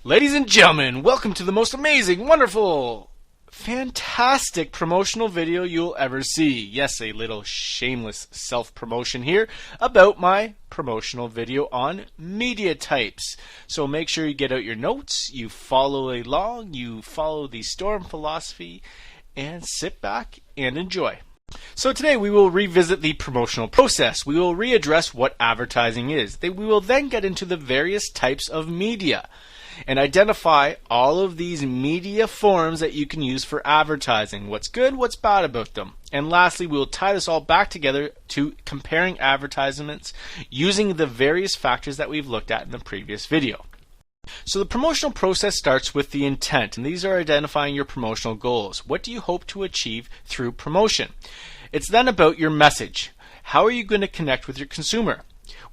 Ladies and gentlemen, welcome to the most amazing, wonderful, fantastic promotional video you'll ever see. Yes, a little shameless self-promotion here about my promotional video on media types. So make sure you get out your notes, you follow along, you follow the STORM philosophy, and sit back and enjoy. So today we will revisit the promotional process. We will readdress what advertising is. We will then get into the various types of media and identify all of these media forms that you can use for advertising. What's good, what's bad about them. And lastly, we will tie this all back together to comparing advertisements using the various factors that we've looked at in the previous video. So the promotional process starts with the intent, and these are identifying your promotional goals. What do you hope to achieve through promotion? It's then about your message. How are you going to connect with your consumer?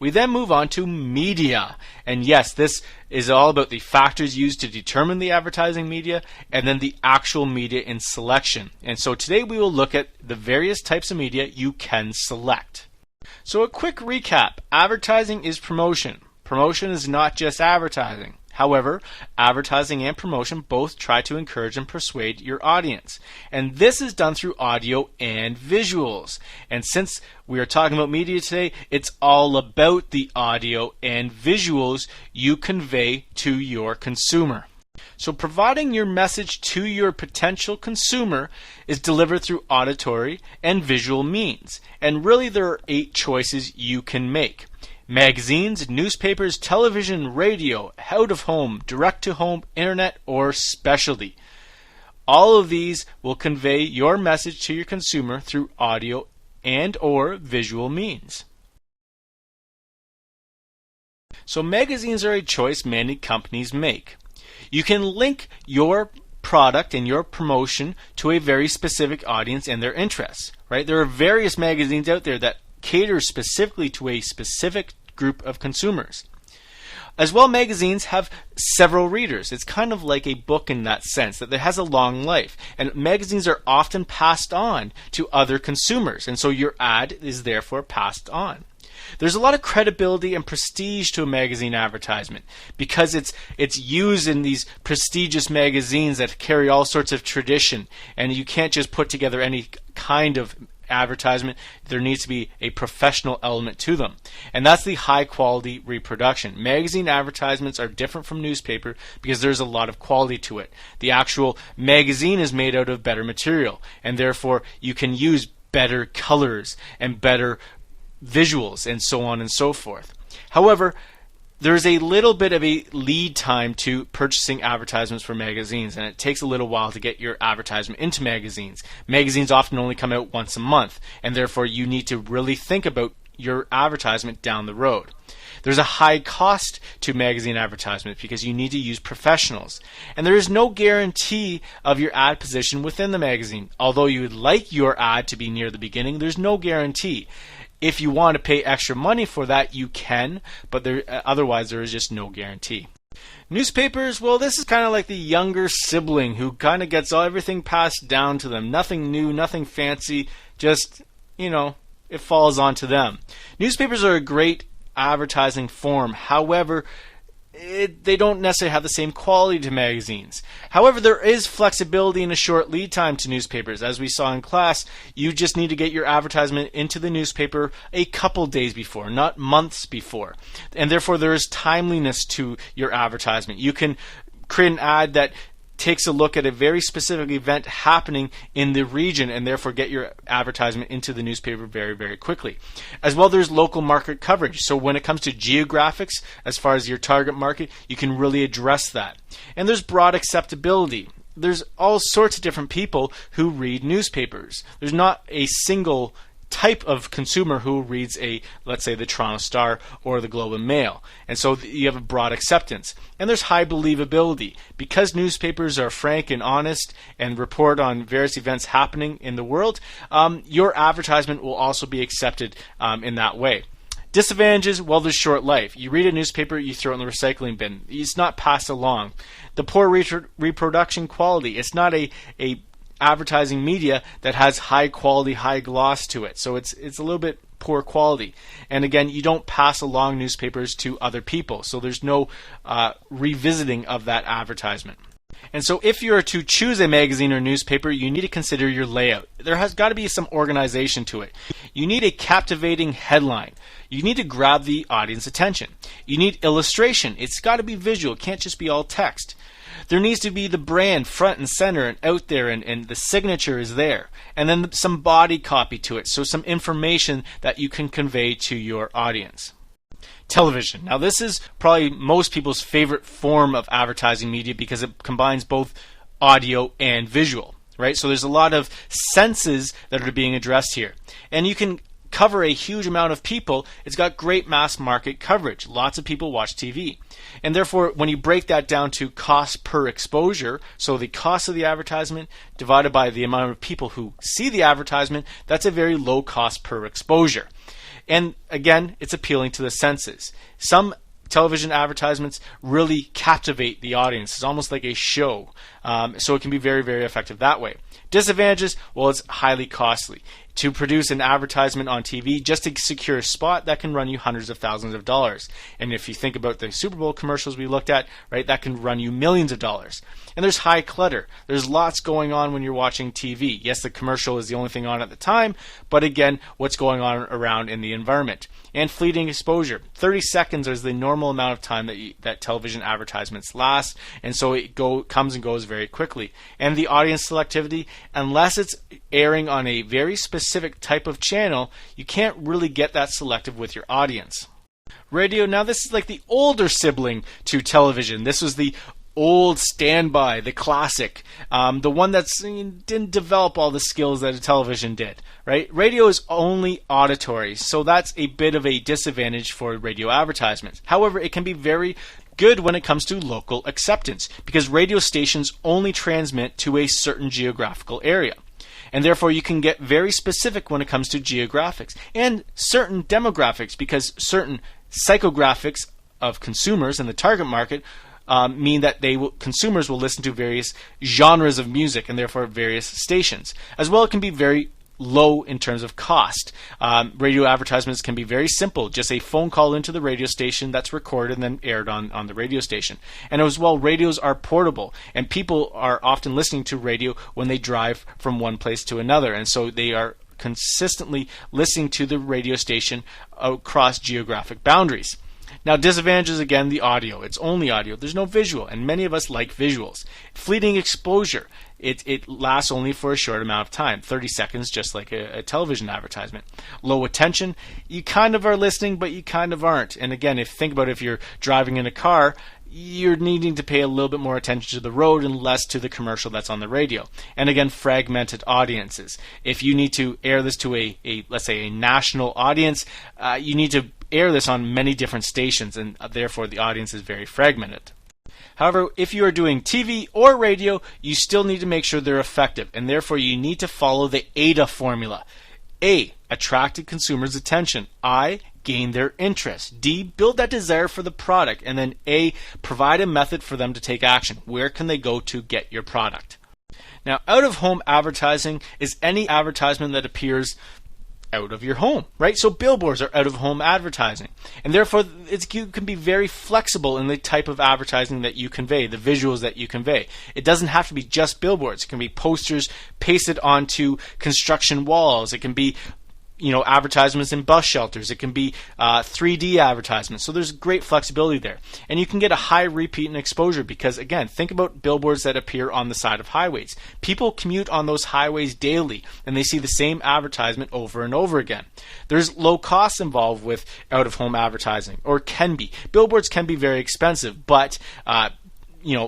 We then move on to media. And yes, this is all about the factors used to determine the advertising media and then the actual media in selection. And so today we will look at the various types of media you can select. So a quick recap. Advertising is promotion. Promotion is not just advertising. However, advertising and promotion both try to encourage and persuade your audience. And this is done through audio and visuals. And since we are talking about media today, it's all about the audio and visuals you convey to your consumer. So providing your message to your potential consumer is delivered through auditory and visual means. And really there are 8 choices you can make. Magazines, newspapers, television, radio, out of home, direct to home, internet, or specialty. All of these will convey your message to your consumer through audio and or visual means. So magazines are a choice many companies make. You can link your product and your promotion to a very specific audience and their interests, right? There are various magazines out there that cater specifically to a specific group of consumers. As well, magazines have several readers. It's kind of like a book in that sense, that it has a long life. And magazines are often passed on to other consumers, and so your ad is therefore passed on. There's a lot of credibility and prestige to a magazine advertisement because it's used in these prestigious magazines that carry all sorts of tradition, and you can't just put together any kind of advertisement. There needs to be a professional element to them, and that's the high quality reproduction. Magazine advertisements are different from newspaper because there's a lot of quality to it. The actual magazine is made out of better material, and therefore you can use better colors and better visuals and so on and so forth. However, there's a little bit of a lead time to purchasing advertisements for magazines, and it takes a little while to get your advertisement into magazines. Magazines often only come out once a month, and therefore you need to really think about your advertisement down the road. There's a high cost to magazine advertisements because you need to use professionals. And there is no guarantee of your ad position within the magazine. Although you would like your ad to be near the beginning, there's no guarantee. If you want to pay extra money for that, you can, but otherwise there is just no guarantee. Newspapers, well, this is kind of like the younger sibling who kind of gets everything passed down to them. Nothing new, nothing fancy, just, it falls onto them. Newspapers are a great advertising form. However, they don't necessarily have the same quality to magazines. However, there is flexibility and a short lead time to newspapers. As we saw in class, you just need to get your advertisement into the newspaper a couple days before, not months before. And therefore, there is timeliness to your advertisement. You can create an ad that takes a look at a very specific event happening in the region and therefore get your advertisement into the newspaper very, very quickly. As well, there's local market coverage. So when it comes to geographics, as far as your target market, you can really address that. And there's broad acceptability. There's all sorts of different people who read newspapers. There's not a single type of consumer who reads let's say the Toronto Star or the Globe and Mail. And so you have a broad acceptance. And there's high believability. Because newspapers are frank and honest and report on various events happening in the world, your advertisement will also be accepted in that way. Disadvantages, well, there's short life. You read a newspaper, you throw it in the recycling bin. It's not passed along. The poor reproduction quality. It's not a advertising media that has high quality, high gloss to it. So it's a little bit poor quality. And again, you don't pass along newspapers to other people, so there's no revisiting of that advertisement. And so if you are to choose a magazine or newspaper, you need to consider your layout. There has got to be some organization to it. You need a captivating headline. You need to grab the audience attention. You need illustration. It's got to be visual. It can't just be all text. There needs to be the brand front and center and out there, and the signature is there. And then some body copy to it, so some information that you can convey to your audience. Television. Now this is probably most people's favorite form of advertising media because it combines both audio and visual, right? So there's a lot of senses that are being addressed here. And you can cover a huge amount of people. It's got great mass market coverage. Lots of people watch TV. And therefore, when you break that down to cost per exposure, so the cost of the advertisement divided by the amount of people who see the advertisement, that's a very low cost per exposure. And again, it's appealing to the senses. Some television advertisements really captivate the audience. It's almost like a show. So it can be very, very effective that way. Disadvantages, well, it's highly costly. To produce an advertisement on TV, just to secure a spot, that can run you hundreds of thousands of dollars. And if you think about the Super Bowl commercials we looked at, right, that can run you millions of dollars. And there's high clutter. There's lots going on when you're watching TV. Yes, the commercial is the only thing on at the time, but again, what's going on around in the environment. And fleeting exposure. 30 seconds is the normal amount of time that television advertisements last, and so it comes and goes very quickly. And the audience selectivity, unless it's airing on a very specific type of channel, you can't really get that selective with your audience. Radio, now this is like the older sibling to television. This was the old standby, the classic, the one that didn't develop all the skills that a television did, right? Radio is only auditory, so that's a bit of a disadvantage for radio advertisements. However, it can be very good when it comes to local acceptance, because radio stations only transmit to a certain geographical area. And therefore, you can get very specific when it comes to geographics and certain demographics, because certain psychographics of consumers in the target market mean that consumers will listen to various genres of music and therefore various stations. As well, it can be very low in terms of cost. Radio advertisements can be very simple, just a phone call into the radio station that's recorded and then aired on the radio station. And as well, radios are portable, and people are often listening to radio when they drive from one place to another, and so they are consistently listening to the radio station across geographic boundaries. Now, disadvantages, again, the audio. It's only audio. There's no visual, and many of us like visuals. Fleeting exposure. It lasts only for a short amount of time, 30 seconds, just like a television advertisement. Low attention. You kind of are listening, but you kind of aren't. And again, think about if you're driving in a car, you're needing to pay a little bit more attention to the road and less to the commercial that's on the radio. And again, fragmented audiences. If you need to air this to let's say a national audience, you need to air this on many different stations, and therefore the audience is very fragmented. However, if you are doing TV or radio, you still need to make sure they're effective, and therefore you need to follow the AIDA formula. A, attracted consumers' attention. I, gain their interest. D, build that desire for the product. And then A, provide a method for them to take action. Where can they go to get your product? Now, out-of-home advertising is any advertisement that appears out of your home, right? So billboards are out-of-home advertising. And therefore, you can be very flexible in the type of advertising that you convey, the visuals that you convey. It doesn't have to be just billboards. It can be posters pasted onto construction walls. It can be advertisements in bus shelters. It can be 3D advertisements. So there's great flexibility there. And you can get a high repeat and exposure because, again, think about billboards that appear on the side of highways. People commute on those highways daily, and they see the same advertisement over and over again. There's low costs involved with out-of-home advertising, or can be. Billboards can be very expensive, but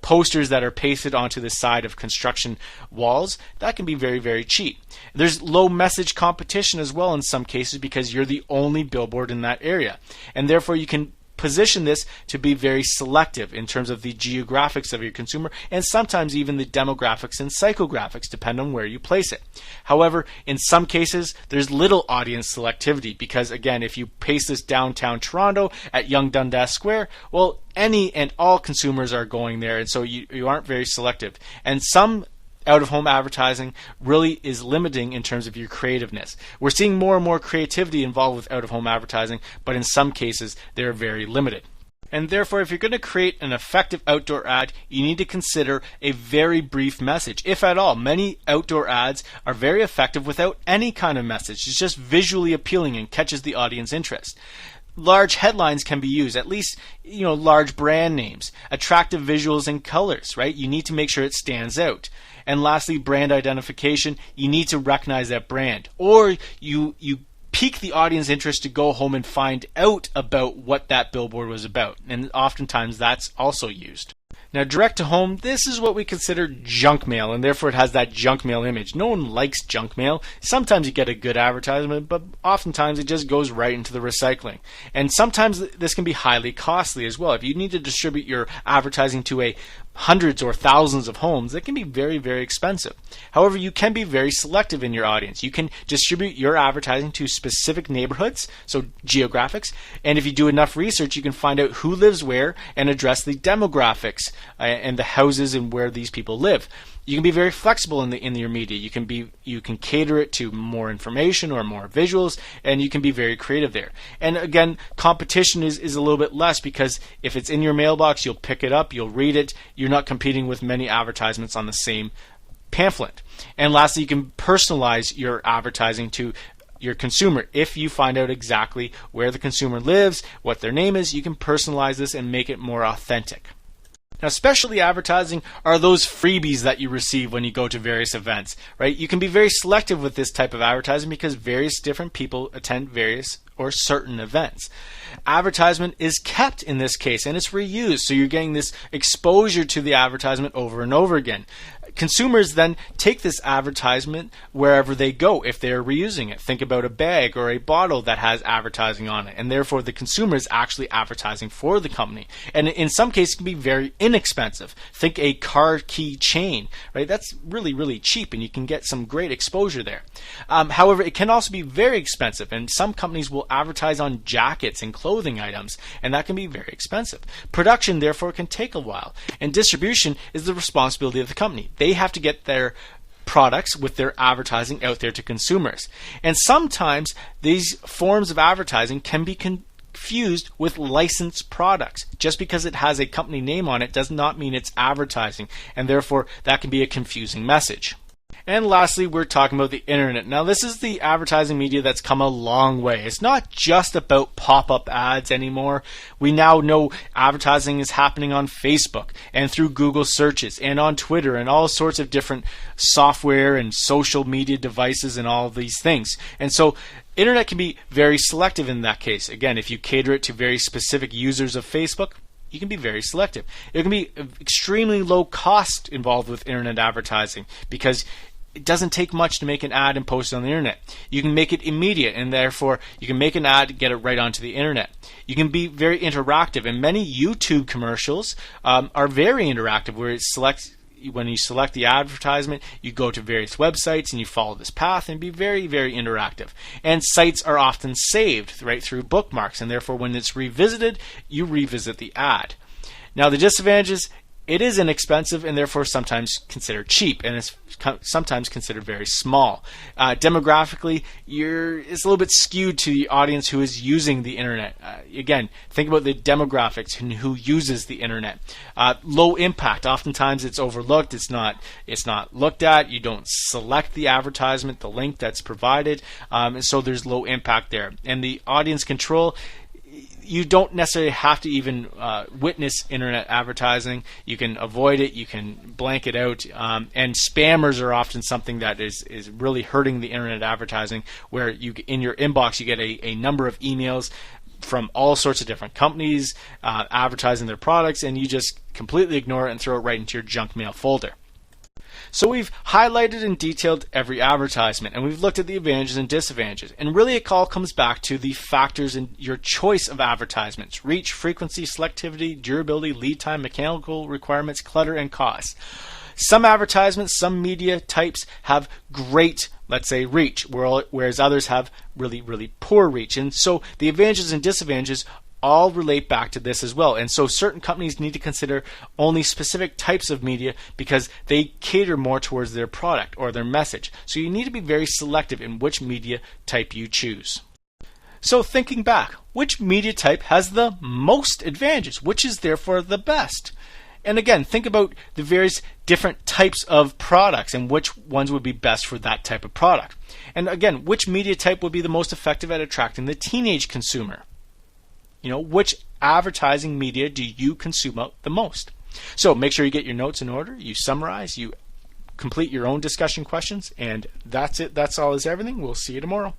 posters that are pasted onto the side of construction walls, that can be very, very cheap. There's low message competition as well in some cases because you're the only billboard in that area. And therefore you can position this to be very selective in terms of the geographics of your consumer, and sometimes even the demographics and psychographics depend on where you place it. However, in some cases, there's little audience selectivity because, again, if you paste this downtown Toronto at Yonge Dundas Square, well, any and all consumers are going there, and so you aren't very selective. And some out-of-home advertising really is limiting in terms of your creativeness. We're seeing more and more creativity involved with out-of-home advertising, but in some cases they're very limited. And therefore, if you're going to create an effective outdoor ad, you need to consider a very brief message, if at all. Many outdoor ads are very effective without any kind of message. It's just visually appealing and catches the audience interest. Large headlines can be used, at least, large brand names, attractive visuals and colors, right? You need to make sure it stands out. And lastly, brand identification. You need to recognize that brand, or you pique the audience interest to go home and find out about what that billboard was about. And oftentimes that's also used. Now, direct to home, this is what we consider junk mail, and therefore it has that junk mail image. No one likes junk mail. Sometimes you get a good advertisement, but oftentimes it just goes right into the recycling. And sometimes this can be highly costly as well. If you need to distribute your advertising to hundreds or thousands of homes, it can be very, very expensive. However, you can be very selective in your audience. You can distribute your advertising to specific neighborhoods, so geographics, and if you do enough research, you can find out who lives where and address the demographics and the houses and where these people live. You can be very flexible in your media. You can cater it to more information or more visuals, and you can be very creative there. And again, competition is a little bit less, because if it's in your mailbox, you'll pick it up, you'll read it. You're not competing with many advertisements on the same pamphlet. And lastly, you can personalize your advertising to your consumer. If you find out exactly where the consumer lives, what their name is, you can personalize this and make it more authentic. Now, specialty advertising are those freebies that you receive when you go to various events, right? You can be very selective with this type of advertising because various different people attend various or certain events. Advertisement is kept in this case, and it's reused, so you're getting this exposure to the advertisement over and over again. Consumers then take this advertisement wherever they go if they're reusing it. Think about a bag or a bottle that has advertising on it, and therefore the consumer is actually advertising for the company. And in some cases it can be very inexpensive. Think a car key chain, right? That's really, really cheap, and you can get some great exposure there. However, it can also be very expensive, and some companies will advertise on jackets and clothing items, and that can be very expensive. Production, therefore, can take a while, and distribution is the responsibility of the company. They have to get their products with their advertising out there to consumers. And sometimes these forms of advertising can be confused with licensed products. Just because it has a company name on it does not mean it's advertising, and therefore that can be a confusing message. And lastly, we're talking about the internet. Now, this is the advertising media that's come a long way. It's not just about pop-up ads anymore. We now know advertising is happening on Facebook and through Google searches and on Twitter and all sorts of different software and social media devices and all of these things. And so internet can be very selective in that case. Again, if you cater it to very specific users of Facebook, you can be very selective. It can be extremely low cost involved with internet advertising because it doesn't take much to make an ad and post it on the internet. You can make it immediate, and therefore you can make an ad and get it right onto the internet. You can be very interactive, and many YouTube commercials are very interactive, where when you select the advertisement, you go to various websites and you follow this path and be very, very interactive. And sites are often saved right through bookmarks, and therefore when it's revisited, you revisit the ad. Now, the disadvantages: it is inexpensive and therefore sometimes considered cheap, and it's sometimes considered very small. Demographically, it's a little bit skewed to the audience who is using the internet. Again, think about the demographics and who uses the internet. Low impact. Oftentimes it's overlooked. It's not looked at. You don't select the advertisement, the link that's provided, and so there's low impact there. And the audience control: you don't necessarily have to even witness internet advertising. You can avoid it. You can blank it out. And spammers are often something that is really hurting the internet advertising, where in your inbox you get a number of emails from all sorts of different companies advertising their products, and you just completely ignore it and throw it right into your junk mail folder. So we've highlighted and detailed every advertisement, and we've looked at the advantages and disadvantages. And really it all comes back to the factors in your choice of advertisements: reach, frequency, selectivity, durability, lead time, mechanical requirements, clutter, and cost. Some advertisements, some media types have great, let's say, reach, whereas others have really, really poor reach. And so the advantages and disadvantages all relate back to this as well. And so certain companies need to consider only specific types of media because they cater more towards their product or their message. So you need to be very selective in which media type you choose. So thinking back, which media type has the most advantages? Which is therefore the best? And again, think about the various different types of products and which ones would be best for that type of product. And again, which media type would be the most effective at attracting the teenage consumer? Which advertising media do you consume the most? So make sure you get your notes in order, you summarize, you complete your own discussion questions, and that's it. That's all is everything. We'll see you tomorrow.